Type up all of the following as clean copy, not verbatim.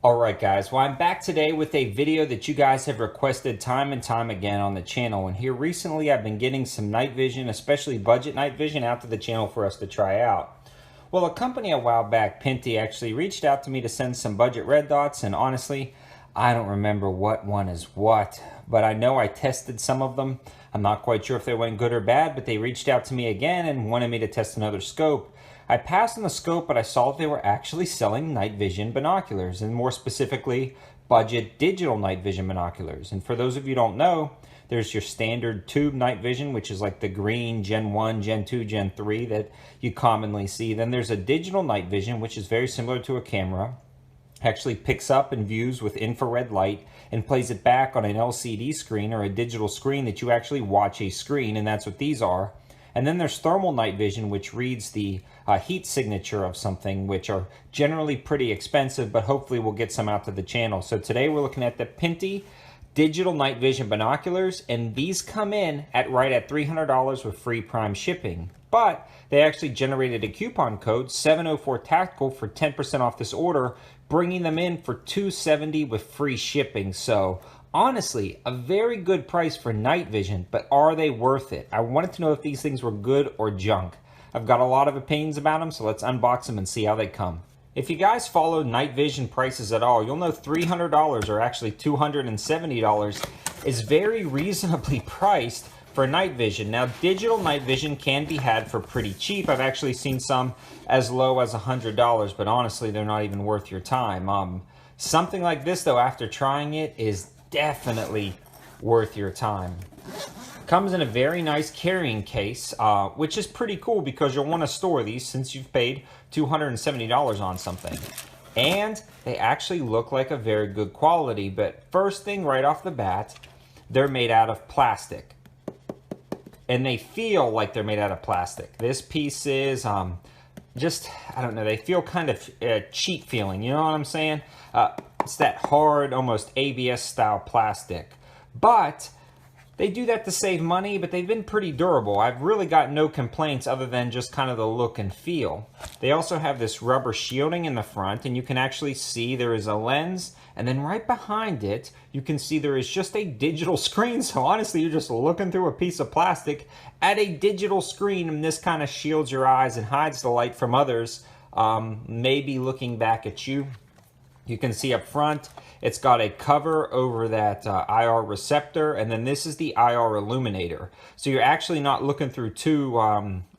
Alright guys, well I'm back today with a video that you guys have requested time and time again on the channel. And here recently I've been getting some night vision, especially budget night vision, out to the channel for us to try out. Well, a company a while back, Pinty, actually reached out to me to send some budget red dots, and honestly, I don't remember what one is what, but I know I tested some of them. I'm not quite sure if they went good or bad, but they reached out to me again and wanted me to test another scope. I passed on the scope, but I saw that they were actually selling night vision binoculars, and more specifically, budget digital night vision binoculars. And for those of you who don't know, there's your standard tube night vision, which is like the green Gen 1, Gen 2, Gen 3 that you commonly see. Then there's a digital night vision, which is very similar to a camera. Actually picks up and views with infrared light and plays it back on an LCD screen or a digital screen that you actually watch a screen, and that's what these are. And then there's thermal night vision, which reads the heat signature of something, which are generally pretty expensive, but hopefully we'll get some out to the channel. So today we're looking at the Pinty digital night vision binoculars, and these come in at right at $300 with free prime shipping. But they actually generated a coupon code 704 Tactical for 10% off this order, bringing them in for $270 with free shipping. So honestly, a very good price for night vision, but are they worth it? I wanted to know if these things were good or junk. I've got a lot of opinions about them, so let's unbox them and see how they come. If you guys follow night vision prices at all, you'll know $300 or actually $270 is very reasonably priced for night vision. Now, digital night vision can be had for pretty cheap. I've actually seen some as low as $100, but honestly, they're not even worth your time. Something like this, though, after trying it, is definitely worth your time. Comes in a very nice carrying case, which is pretty cool because you'll want to store these since you've paid $270 on something. And they actually look like a very good quality, but first thing right off the bat, they're made out of plastic. And they feel like they're made out of plastic. This piece is just, I don't know, they feel kind of cheap feeling, you know what I'm saying? It's that hard, almost ABS style plastic. But they do that to save money, but they've been pretty durable. I've really got no complaints other than just kind of the look and feel. They also have this rubber shielding in the front, and you can actually see there is a lens, and then right behind it, you can see there is just a digital screen. So honestly, you're just looking through a piece of plastic at a digital screen, and this kind of shields your eyes and hides the light from others, maybe looking back at you. You can see up front, it's got a cover over that IR receptor, and then this is the IR illuminator. So you're actually not looking through two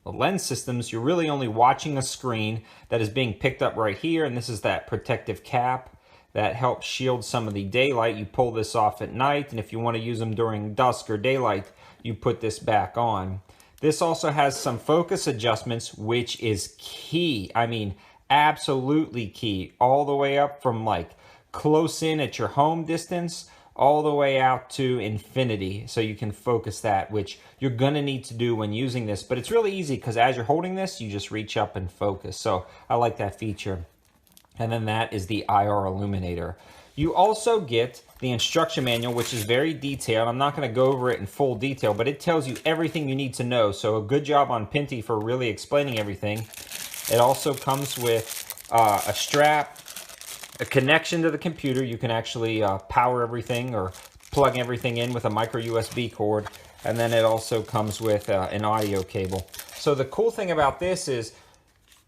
lens systems. You're really only watching a screen that is being picked up right here, and this is that protective cap that helps shield some of the daylight. You pull this off at night, and if you want to use them during dusk or daylight, you put this back on. This also has some focus adjustments, which is key. I mean, absolutely key, all the way up from like close in at your home distance all the way out to infinity, so you can focus that, which you're gonna need to do when using this. But it's really easy because as you're holding this, you just reach up and focus. So I like that feature. And then that is the IR illuminator. You also get the instruction manual, which is very detailed. I'm not going to go over it in full detail, but it tells you everything you need to know. So a good job on Pinty for really explaining everything. It also comes with a strap, a connection to the computer. You can actually power everything or plug everything in with a micro USB cord. And then it also comes with an audio cable. So the cool thing about this is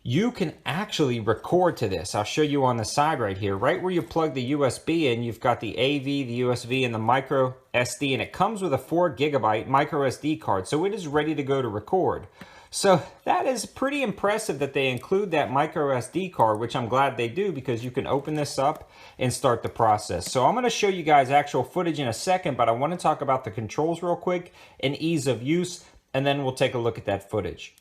you can actually record to this. I'll show you on the side right here. Right where you plug the USB in, you've got the AV, the USB, and the micro SD. And it comes with a 4 GB micro SD card. So it is ready to go to record. So that is pretty impressive that they include that micro SD card, which I'm glad they do, because you can open this up and start the process. So I'm going to show you guys actual footage in a second, but I want to talk about the controls real quick and ease of use, and then we'll take a look at that footage.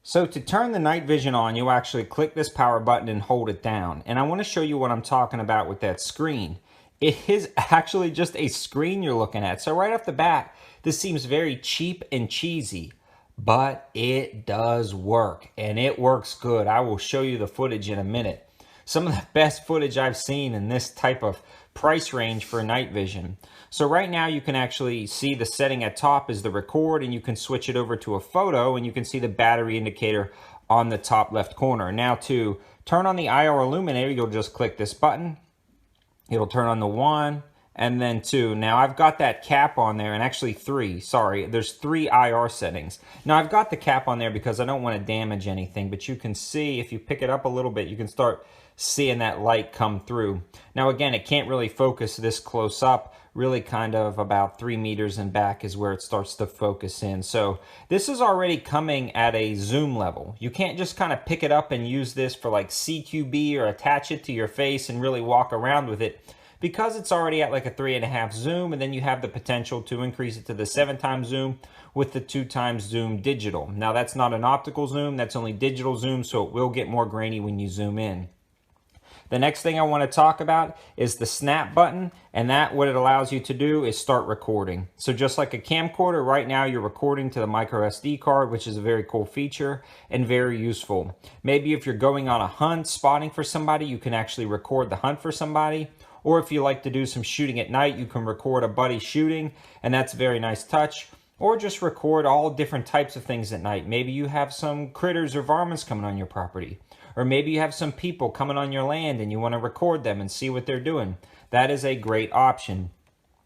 So to turn the night vision on, you actually click this power button and hold it down. And I want to show you what I'm talking about with that screen. It is actually just a screen you're looking at. So right off the bat, this seems very cheap and cheesy. But it does work, and it works good. I will show you the footage in a minute. Some of the best footage I've seen in this type of price range for night vision. So right now you can actually see the setting at top is the record, and you can switch it over to a photo, and you can see the battery indicator on the top left corner. Now to turn on the IR illuminator, you'll just click this button, It'll turn on the 1 and then 2. Now I've got that cap on there, and actually 3, sorry. There's 3 IR settings. Now I've got the cap on there because I don't want to damage anything, but you can see if you pick it up a little bit, you can start seeing that light come through. Now again, it can't really focus this close up. Really kind of about 3 meters and back is where it starts to focus in. So this is already coming at a zoom level. You can't just kind of pick it up and use this for like CQB or attach it to your face and really walk around with it, because it's already at like a 3.5 zoom, and then you have the potential to increase it to the 7 times zoom with the 2 times zoom digital. Now that's not an optical zoom, that's only digital zoom, so it will get more grainy when you zoom in. The next thing I want to talk about is the snap button, and that what it allows you to do is start recording. So just like a camcorder, right now you're recording to the micro SD card, which is a very cool feature and very useful. Maybe if you're going on a hunt, spotting for somebody, you can actually record the hunt for somebody. Or if you like to do some shooting at night, you can record a buddy shooting, and that's a very nice touch. Or just record all different types of things at night. Maybe you have some critters or varmints coming on your property. Or maybe you have some people coming on your land and you want to record them and see what they're doing. That is a great option.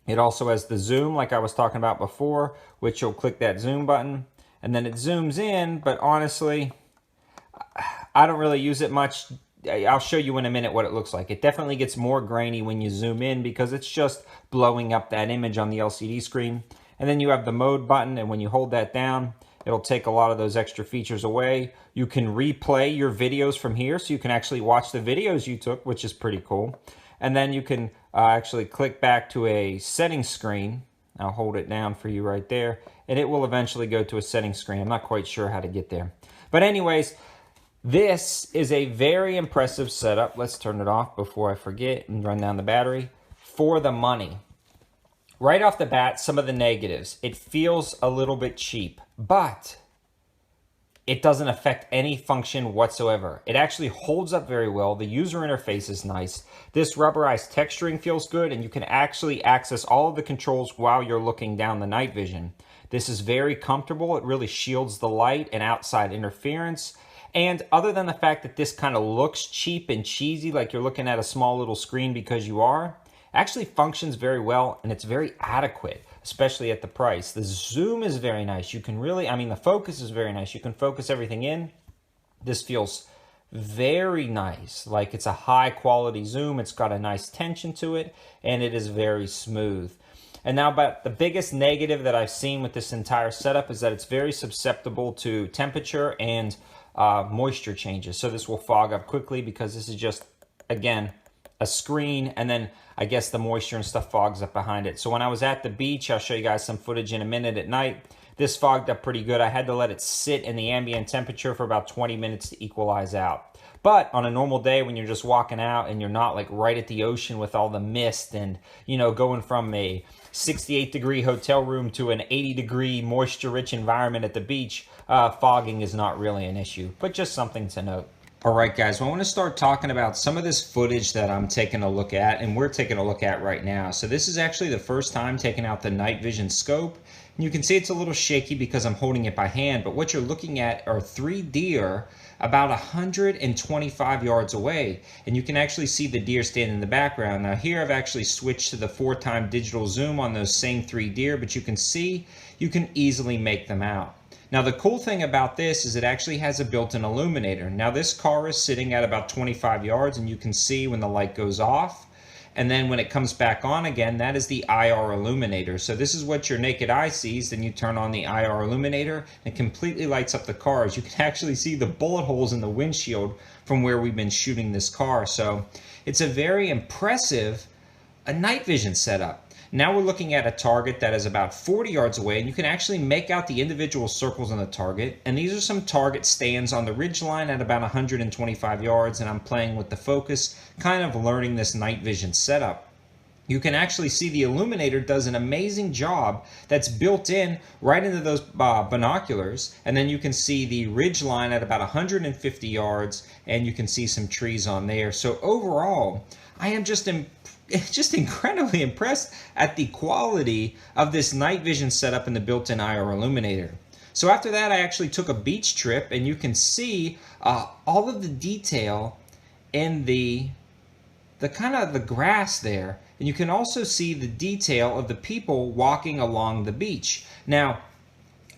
It also has the zoom, like I was talking about before, which you'll click that zoom button and then it zooms in, but honestly, I don't really use it much. I'll show you in a minute what it looks like. It definitely gets more grainy when you zoom in because it's just blowing up that image on the LCD screen. And then you have the mode button, and when you hold that down, it'll take a lot of those extra features away. You can replay your videos from here, so you can actually watch the videos you took, which is pretty cool. And then you can actually click back to a settings screen. I'll hold it down for you right there, and it will eventually go to a settings screen. I'm not quite sure how to get there. But anyways, this is a very impressive setup. Let's turn it off before I forget and run down the battery. For the money. Right off the bat, some of the negatives. It feels a little bit cheap, but it doesn't affect any function whatsoever. It actually holds up very well. The user interface is nice. This rubberized texturing feels good, and you can actually access all of the controls while you're looking down the night vision. This is very comfortable. It really shields the light and outside interference. And other than the fact that this kind of looks cheap and cheesy, like you're looking at a small little screen because you are, actually functions very well, and it's very adequate, especially at the price. The zoom is very nice. You can really, the focus is very nice. You can focus everything in. This feels very nice, like it's a high quality zoom. It's got a nice tension to it, and it is very smooth. And now about the biggest negative that I've seen with this entire setup is that it's very susceptible to temperature and moisture changes. So this will fog up quickly because this is just, again, a screen, and then I guess the moisture and stuff fogs up behind it. So when I was at the beach, I'll show you guys some footage in a minute at night, this fogged up pretty good. I had to let it sit in the ambient temperature for about 20 minutes to equalize out. But on a normal day when you're just walking out and you're not like right at the ocean with all the mist and, going from a 68-degree hotel room to an 80-degree moisture-rich environment at the beach, fogging is not really an issue, but just something to note. All right, guys, well, I want to start talking about some of this footage that I'm taking a look at, and we're taking a look at right now. So this is actually the first time taking out the night vision scope. And you can see it's a little shaky because I'm holding it by hand, but what you're looking at are 3 deer about 125 yards away. And you can actually see the deer standing in the background. Now here I've actually switched to the 4x digital zoom on those same 3 deer, but you can see you can easily make them out. Now the cool thing about this is it actually has a built-in illuminator. Now this car is sitting at about 25 yards, and you can see when the light goes off, and then when it comes back on again, that is the IR illuminator. So this is what your naked eye sees. Then you turn on the IR illuminator and it completely lights up the cars. You can actually see the bullet holes in the windshield from where we've been shooting this car. So it's a very impressive night vision setup. Now we're looking at a target that is about 40 yards away, and you can actually make out the individual circles on the target. And these are some target stands on the ridge line at about 125 yards, and I'm playing with the focus, kind of learning this night vision setup. You can actually see the illuminator does an amazing job that's built in right into those binoculars, and then you can see the ridge line at about 150 yards, and you can see some trees on there. So overall, I am just incredibly impressed at the quality of this night vision setup and the built-in IR illuminator. So after that, I actually took a beach trip, and you can see all of the detail in the the kind of the grass there, and you can also see the detail of the people walking along the beach. Now,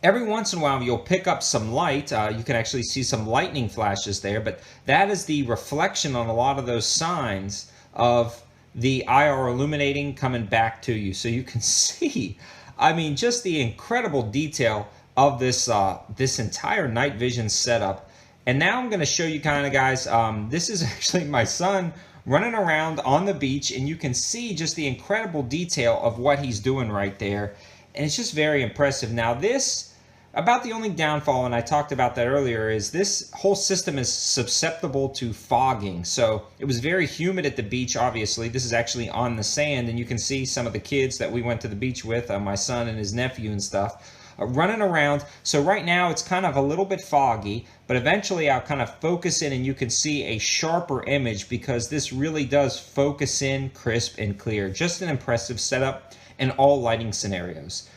every once in a while you'll pick up some light. You can actually see some lightning flashes there, but that is the reflection on a lot of those signs of the IR illuminating coming back to you. So you can see, I mean, just the incredible detail of this this entire night vision setup. And now I'm going to show you kind of, guys, this is actually my son running around on the beach, and you can see just the incredible detail of what he's doing right there. And it's just very impressive. Now this, about the only downfall, and I talked about that earlier, is this whole system is susceptible to fogging. So it was very humid at the beach, obviously. This is actually on the sand, and you can see some of the kids that we went to the beach with, my son and his nephew and stuff, running around. So right now it's kind of a little bit foggy, but eventually I'll kind of focus in and you can see a sharper image, because this really does focus in crisp and clear. Just an impressive setup in all lighting scenarios.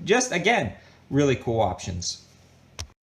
Just, again, really cool options.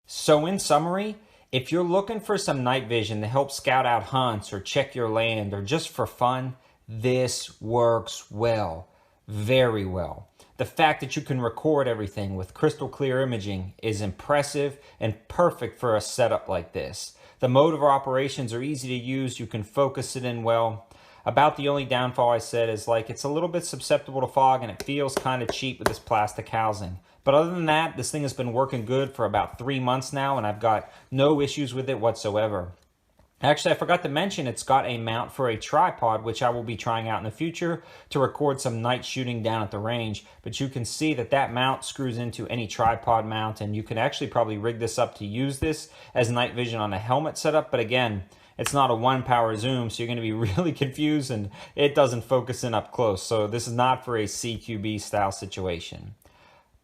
So in summary, if you're looking for some night vision to help scout out hunts or check your land or just for fun, this works well, very well. The fact that you can record everything with crystal clear imaging is impressive and perfect for a setup like this. The mode of operations are easy to use. You can focus it in well. About the only downfall I said is, like, it's a little bit susceptible to fog and it feels kind of cheap with this plastic housing. But other than that, this thing has been working good for about 3 months now, and I've got no issues with it whatsoever. Actually, I forgot to mention it's got a mount for a tripod, which I will be trying out in the future to record some night shooting down at the range. But you can see that that mount screws into any tripod mount, and you can actually probably rig this up to use this as night vision on a helmet setup. But again, it's not a 1-power zoom, so you're going to be really confused, and it doesn't focus in up close. So this is not for a CQB style situation.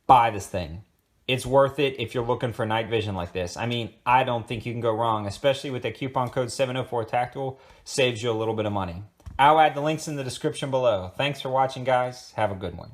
Buy this thing. It's worth it if you're looking for night vision like this. I mean, I don't think you can go wrong, especially with the coupon code 704TACTICAL. Saves you a little bit of money. I'll add the links in the description below. Thanks for watching, guys. Have a good one.